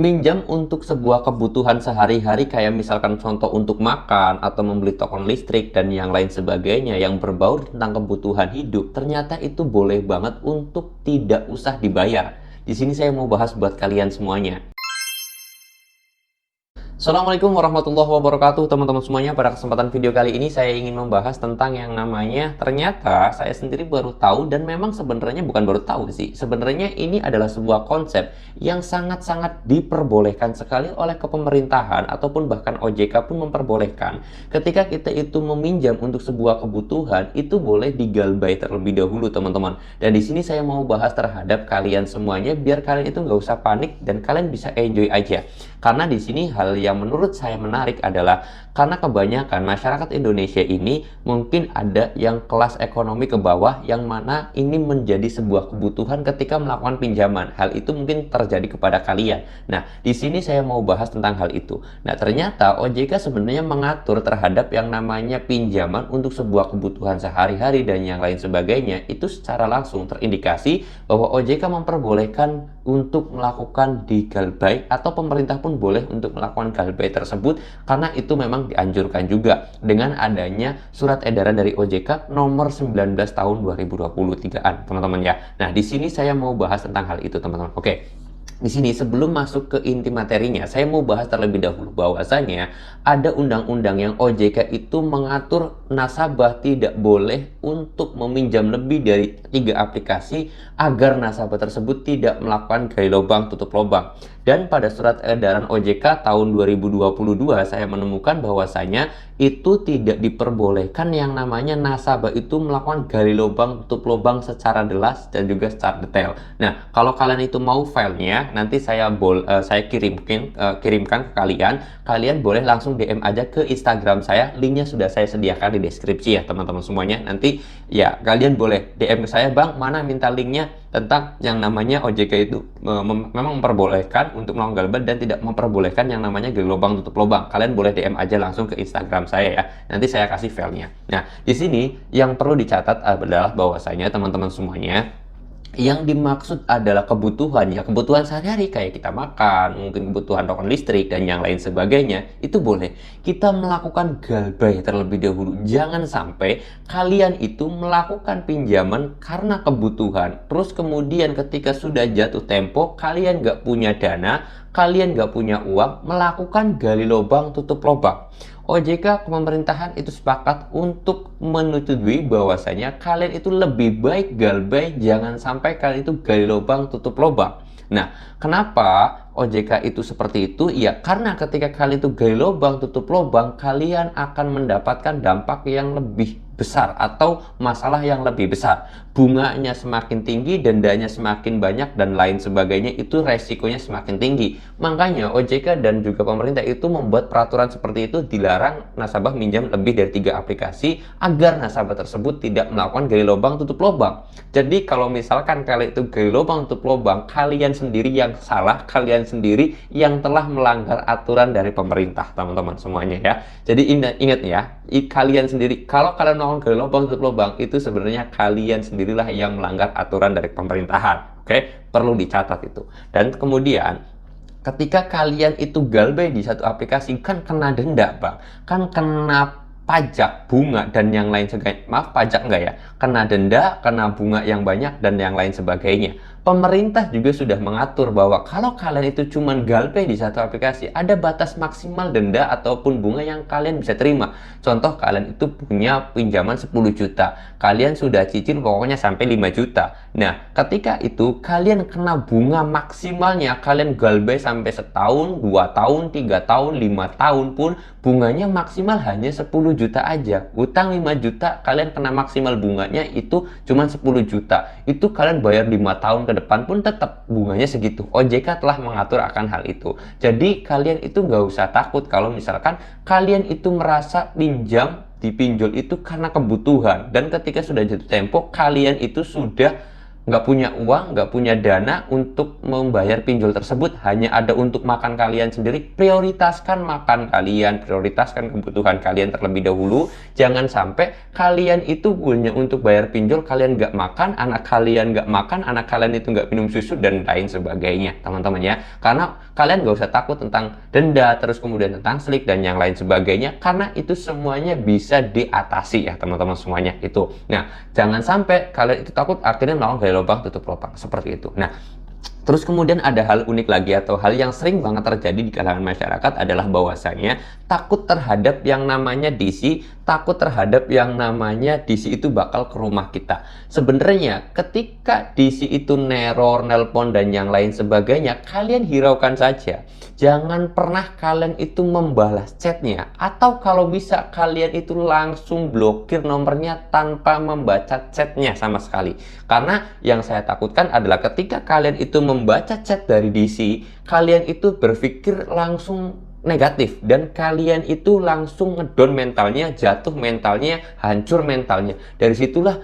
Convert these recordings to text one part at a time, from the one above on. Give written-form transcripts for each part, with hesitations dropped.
Minjam untuk sebuah kebutuhan sehari-hari kayak misalkan contoh untuk makan atau membeli token listrik dan yang lain sebagainya yang berbau tentang kebutuhan hidup, ternyata itu boleh banget untuk tidak usah dibayar. Di sini saya mau bahas buat kalian semuanya. Assalamualaikum warahmatullahi wabarakatuh teman-teman semuanya. Pada kesempatan video kali ini saya ingin membahas tentang yang namanya, ternyata saya sendiri baru tahu, dan memang sebenarnya bukan baru tahu sih, sebenarnya ini adalah sebuah konsep yang sangat-sangat diperbolehkan sekali oleh kepemerintahan ataupun bahkan OJK pun memperbolehkan. Ketika kita itu meminjam untuk sebuah kebutuhan, itu boleh digalbay terlebih dahulu teman-teman. Dan di sini saya mau bahas terhadap kalian semuanya biar kalian itu nggak usah panik dan kalian bisa enjoy aja. Karena di sini hal yang menurut saya menarik adalah karena kebanyakan masyarakat Indonesia ini mungkin ada yang kelas ekonomi ke bawah yang mana ini menjadi sebuah kebutuhan ketika melakukan pinjaman. Hal itu mungkin terjadi kepada kalian. Nah, di sini saya mau bahas tentang hal itu. Nah, ternyata OJK sebenarnya mengatur terhadap yang namanya pinjaman untuk sebuah kebutuhan sehari-hari dan yang lain sebagainya itu secara langsung terindikasi bahwa OJK memperbolehkan untuk melakukan digalbay atau pemerintah pun boleh untuk melakukan galbay tersebut karena itu memang dianjurkan juga dengan adanya surat edaran dari OJK nomor 19 tahun 2023-an, teman-teman ya. Nah, di sini saya mau bahas tentang hal itu, teman-teman. Oke. Di sini sebelum masuk ke inti materinya, saya mau bahas terlebih dahulu bahwasanya ada undang-undang yang OJK itu mengatur nasabah tidak boleh untuk meminjam lebih dari 3 aplikasi agar nasabah tersebut tidak melakukan gali lubang tutup lubang. Dan pada surat edaran OJK tahun 2022 saya menemukan bahwasanya itu tidak diperbolehkan yang namanya nasabah itu melakukan gali lubang tutup lubang secara jelas dan juga secara detail. Nah, kalau kalian itu mau filenya, nanti saya kirimkan ke kalian. Kalian boleh langsung DM aja ke Instagram saya. Linknya sudah saya sediakan di deskripsi ya teman-teman semuanya. Nanti ya kalian boleh DM ke saya, Bang, mana minta linknya tentang yang namanya OJK itu memang memperbolehkan untuk melakukan galbay dan tidak memperbolehkan yang namanya gali lubang tutup lubang. Kalian boleh DM aja langsung ke Instagram saya ya. Nanti saya kasih filenya. Nah, di sini yang perlu dicatat adalah bahwasanya teman-teman semuanya, yang dimaksud adalah kebutuhan, ya kebutuhan sehari-hari kayak kita makan, mungkin kebutuhan token listrik dan yang lain sebagainya, itu boleh kita melakukan galbay terlebih dahulu. Jangan sampai kalian itu melakukan pinjaman karena kebutuhan, terus kemudian ketika sudah jatuh tempo, kalian nggak punya dana, kalian nggak punya uang, melakukan gali lubang tutup lubang. OJK pemerintahan itu sepakat untuk menyetujui bahwasanya kalian itu lebih baik galbay, jangan sampai kalian itu gali lubang tutup lubang. Nah, kenapa OJK itu seperti itu? Ya, karena ketika kalian itu gali lubang tutup lubang, kalian akan mendapatkan dampak yang lebih besar atau masalah yang lebih besar. Bunganya semakin tinggi, dendanya semakin banyak, dan lain sebagainya, itu resikonya semakin tinggi. Makanya OJK dan juga pemerintah itu membuat peraturan seperti itu, dilarang nasabah minjam lebih dari 3 aplikasi agar nasabah tersebut tidak melakukan gali lubang tutup lubang. Jadi kalau misalkan kalian itu gali lubang tutup lubang, kalian sendiri yang salah, kalian sendiri yang telah melanggar aturan dari pemerintah, teman-teman semuanya ya. Jadi ingat ya, kalian sendiri, kalau kalian melakukan gali lubang tutup lubang, itu sebenarnya kalian sendirilah yang melanggar aturan dari pemerintahan. Oke, perlu dicatat itu. Dan kemudian ketika kalian itu galbay di satu aplikasi, kan kena denda, Bang. Kan kena pajak, bunga, dan yang lain sebagainya. Maaf, pajak enggak ya? Kena denda, kena bunga yang banyak, dan yang lain sebagainya. Pemerintah juga sudah mengatur bahwa kalau kalian itu cuma galbay di satu aplikasi, ada batas maksimal denda ataupun bunga yang kalian bisa terima. Contoh, kalian itu punya pinjaman 10 juta. Kalian sudah cicil pokoknya sampai 5 juta. Nah, ketika itu kalian kena bunga maksimalnya, kalian galbay sampai setahun, 2 tahun, 3 tahun, 5 tahun pun bunganya maksimal hanya 10 juta aja. Utang 5 juta, kalian kena maksimal bunganya itu cuma 10 juta. Itu kalian bayar 5 tahun ke depan pun tetap bunganya segitu. OJK telah mengatur akan hal itu. Jadi kalian itu nggak usah takut kalau misalkan kalian itu merasa dipinjol itu karena kebutuhan. Dan ketika sudah jatuh tempo, kalian itu sudah nggak punya uang, nggak punya dana untuk membayar pinjol tersebut, hanya ada untuk makan kalian sendiri, prioritaskan makan kalian, prioritaskan kebutuhan kalian terlebih dahulu. Jangan sampai kalian itu punya untuk bayar pinjol, kalian nggak makan, anak kalian nggak makan, anak kalian itu nggak minum susu, dan lain sebagainya, teman-teman ya. Karena kalian nggak usah takut tentang denda, terus kemudian tentang slik, dan yang lain sebagainya, karena itu semuanya bisa diatasi ya, teman-teman semuanya itu. Nah, jangan sampai kalian itu takut akhirnya melakukan gali lubang tutup lubang seperti itu. Nah, terus kemudian ada hal unik lagi atau hal yang sering banget terjadi di kalangan masyarakat adalah bahwasanya takut terhadap yang namanya DC, takut terhadap yang namanya DC itu bakal ke rumah kita. Sebenarnya ketika DC itu neror, nelpon, dan yang lain sebagainya, kalian hiraukan saja. Jangan pernah kalian itu membalas chatnya, atau kalau bisa kalian itu langsung blokir nomornya tanpa membaca chatnya sama sekali. Karena yang saya takutkan adalah ketika kalian itu membaca chat dari DC, kalian itu berpikir langsung negatif, dan kalian itu langsung ngedon mentalnya, jatuh mentalnya, hancur mentalnya. Dari situlah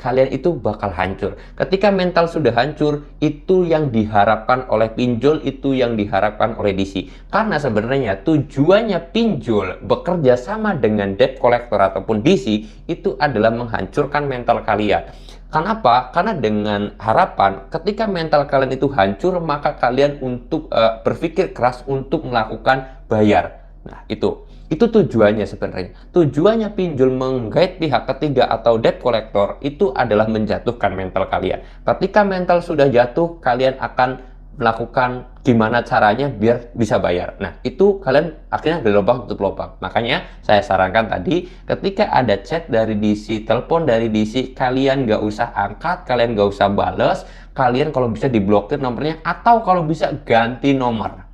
kalian itu bakal hancur. Ketika mental sudah hancur, itu yang diharapkan oleh pinjol, itu yang diharapkan oleh DC. Karena sebenarnya tujuannya pinjol bekerja sama dengan debt collector ataupun DC itu adalah menghancurkan mental kalian. Kenapa? Karena dengan harapan ketika mental kalian itu hancur, maka kalian untuk berpikir keras untuk melakukan bayar. Nah, itu tujuannya sebenarnya. Tujuannya pinjol menggait pihak ketiga atau debt collector itu adalah menjatuhkan mental kalian. Ketika mental sudah jatuh, kalian akan melakukan gimana caranya biar bisa bayar. Nah, itu kalian akhirnya gali lubang tutup lubang. Makanya saya sarankan tadi, ketika ada chat dari DC, telepon dari DC, kalian nggak usah angkat, kalian nggak usah bales, kalian kalau bisa diblokir nomornya, atau kalau bisa ganti nomor.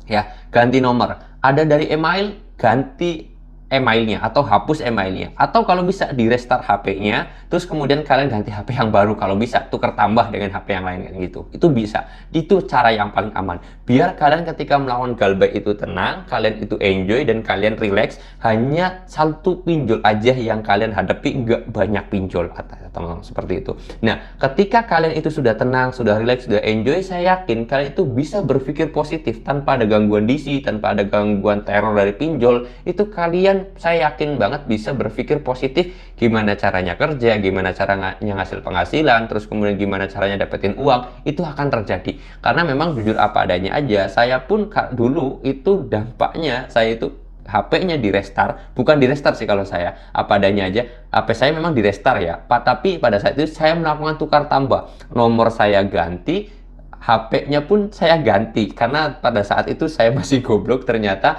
Ya, ganti nomor. Ada dari email, ganti emailnya atau hapus emailnya, atau kalau bisa di restart HP-nya, terus kemudian kalian ganti HP yang baru, kalau bisa tukar tambah dengan HP yang lain gitu. Itu bisa. Itu cara yang paling aman. Biar kalian ketika melawan galbait itu tenang, kalian itu enjoy dan kalian relax. Hanya satu pinjol aja yang kalian hadapi, nggak banyak pinjol, teman-teman, seperti itu. Nah, ketika kalian itu sudah tenang, sudah relax, sudah enjoy, saya yakin kalian itu bisa berpikir positif tanpa ada gangguan DC, tanpa ada gangguan teror dari pinjol. Itu kalian, saya yakin banget bisa berpikir positif gimana caranya kerja, gimana caranya ngasih penghasilan, terus kemudian gimana caranya dapetin uang. Itu akan terjadi. Karena memang jujur apa adanya aja, saya pun dulu itu dampaknya, saya itu HP-nya di restart, bukan di restart sih kalau saya, apa adanya aja. HP saya memang di restart ya, tapi pada saat itu saya melakukan tukar tambah, nomor saya ganti, HP-nya pun saya ganti, karena pada saat itu saya masih goblok. Ternyata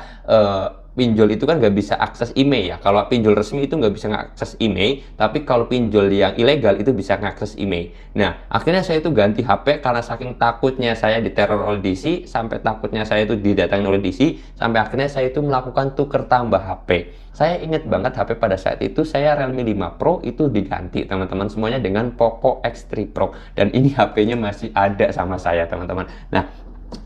pinjol itu kan nggak bisa akses email ya. Kalau pinjol resmi itu nggak bisa ngakses email, tapi kalau pinjol yang ilegal itu bisa ngakses email. Nah, akhirnya saya itu ganti HP karena saking takutnya saya diteror oleh DC, sampai takutnya saya itu didatangi oleh DC, sampai akhirnya saya itu melakukan tuker tambah HP. Saya ingat banget HP pada saat itu saya Realme 5 Pro itu diganti teman-teman semuanya dengan Poco X3 Pro, dan ini HP-nya masih ada sama saya teman-teman. Nah,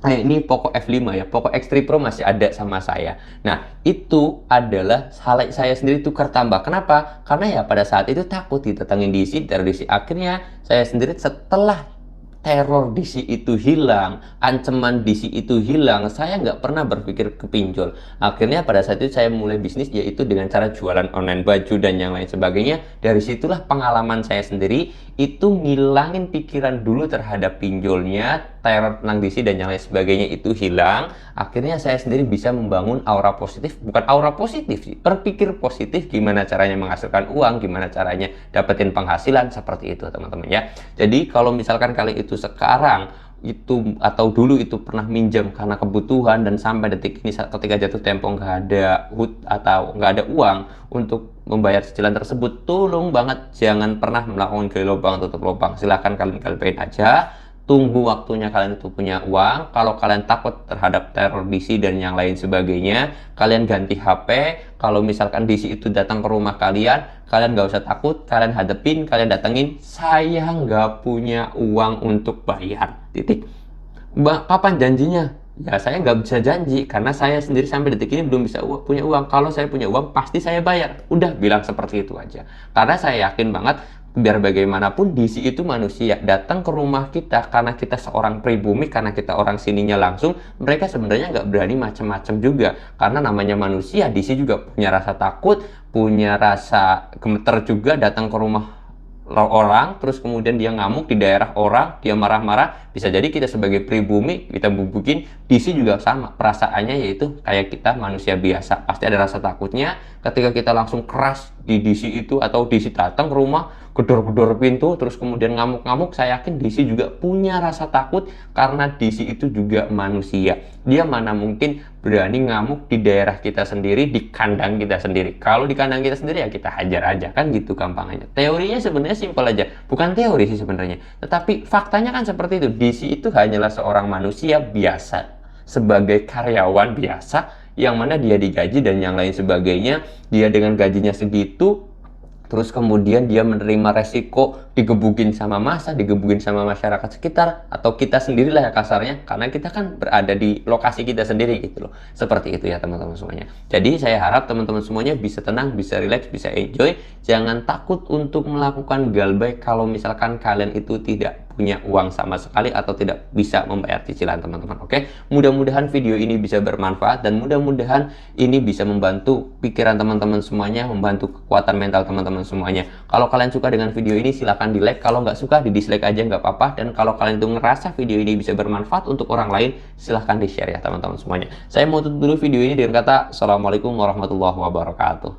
ini Poco F5 ya, Poco X3 Pro masih ada sama saya. Nah, itu adalah hal saya sendiri tukar tambah. Kenapa? Karena ya pada saat itu takut didatangin DC, dari DC. Akhirnya saya sendiri setelah teror DC itu hilang, ancaman DC itu hilang, saya nggak pernah berpikir ke pinjol. Akhirnya pada saat itu saya mulai bisnis, yaitu dengan cara jualan online baju dan yang lain sebagainya. Dari situlah pengalaman saya sendiri itu ngilangin pikiran dulu terhadap pinjolnya, teror tentang DC dan yang lain sebagainya itu hilang. Akhirnya saya sendiri bisa membangun aura positif, bukan aura positif sih, berpikir positif gimana caranya menghasilkan uang, gimana caranya dapetin penghasilan, seperti itu teman-teman ya. Jadi kalau misalkan kalian itu sekarang itu atau dulu itu pernah minjam karena kebutuhan, dan sampai detik ini ketika jatuh tempo nggak ada HUD atau nggak ada uang untuk membayar cicilan tersebut, tolong banget jangan pernah melakukan gali lubang tutup lubang. Silahkan kalian galbain aja, tunggu waktunya kalian itu punya uang. Kalau kalian takut terhadap teror DC dan yang lain sebagainya, kalian ganti HP. Kalau misalkan DC itu datang ke rumah kalian, kalian nggak usah takut, kalian hadepin, kalian datengin, saya nggak punya uang untuk bayar, titik. Mbak, kapan janjinya? Ya saya nggak bisa janji, karena saya sendiri sampai detik ini belum bisa punya uang. Kalau saya punya uang, pasti saya bayar. Udah, bilang seperti itu aja. Karena saya yakin banget, biar bagaimanapun DC itu manusia datang ke rumah kita karena kita seorang pribumi, karena kita orang sininya langsung, mereka sebenarnya nggak berani macam-macam juga, karena namanya manusia. DC juga punya rasa takut, punya rasa gemeter juga datang ke rumah orang, terus kemudian dia ngamuk di daerah orang, dia marah-marah. Bisa jadi kita sebagai pribumi, kita bubukin. DC juga sama, perasaannya yaitu kayak kita manusia biasa, pasti ada rasa takutnya. Ketika kita langsung keras di DC itu, atau DC datang ke rumah, gedor-gedor pintu, terus kemudian ngamuk-ngamuk, saya yakin DC juga punya rasa takut, karena DC itu juga manusia. Dia mana mungkin berani ngamuk di daerah kita sendiri, di kandang kita sendiri. Kalau di kandang kita sendiri ya kita hajar aja, kan gitu gampangnya. Teorinya sebenarnya simpel aja, bukan teori sih sebenarnya, tetapi faktanya kan seperti itu. DC itu hanyalah seorang manusia biasa, sebagai karyawan biasa, yang mana dia digaji dan yang lain sebagainya. Dia dengan gajinya segitu, terus kemudian dia menerima resiko digebukin sama massa, digebukin sama masyarakat sekitar, atau kita sendirilah ya kasarnya, karena kita kan berada di lokasi kita sendiri gitu loh. Seperti itu ya teman-teman semuanya. Jadi saya harap teman-teman semuanya bisa tenang, bisa relax, bisa enjoy. Jangan takut untuk melakukan galbay kalau misalkan kalian itu tidak punya uang sama sekali atau tidak bisa membayar cicilan teman-teman. Oke, mudah-mudahan video ini bisa bermanfaat, dan mudah-mudahan ini bisa membantu pikiran teman-teman semuanya, membantu kekuatan mental teman-teman semuanya. Kalau kalian suka dengan video ini silahkan di like, kalau nggak suka di dislike aja nggak apa-apa. Dan kalau kalian tuh ngerasa video ini bisa bermanfaat untuk orang lain, silahkan di share ya teman-teman semuanya. Saya mau tutup dulu video ini dengan kata Assalamualaikum warahmatullahi wabarakatuh.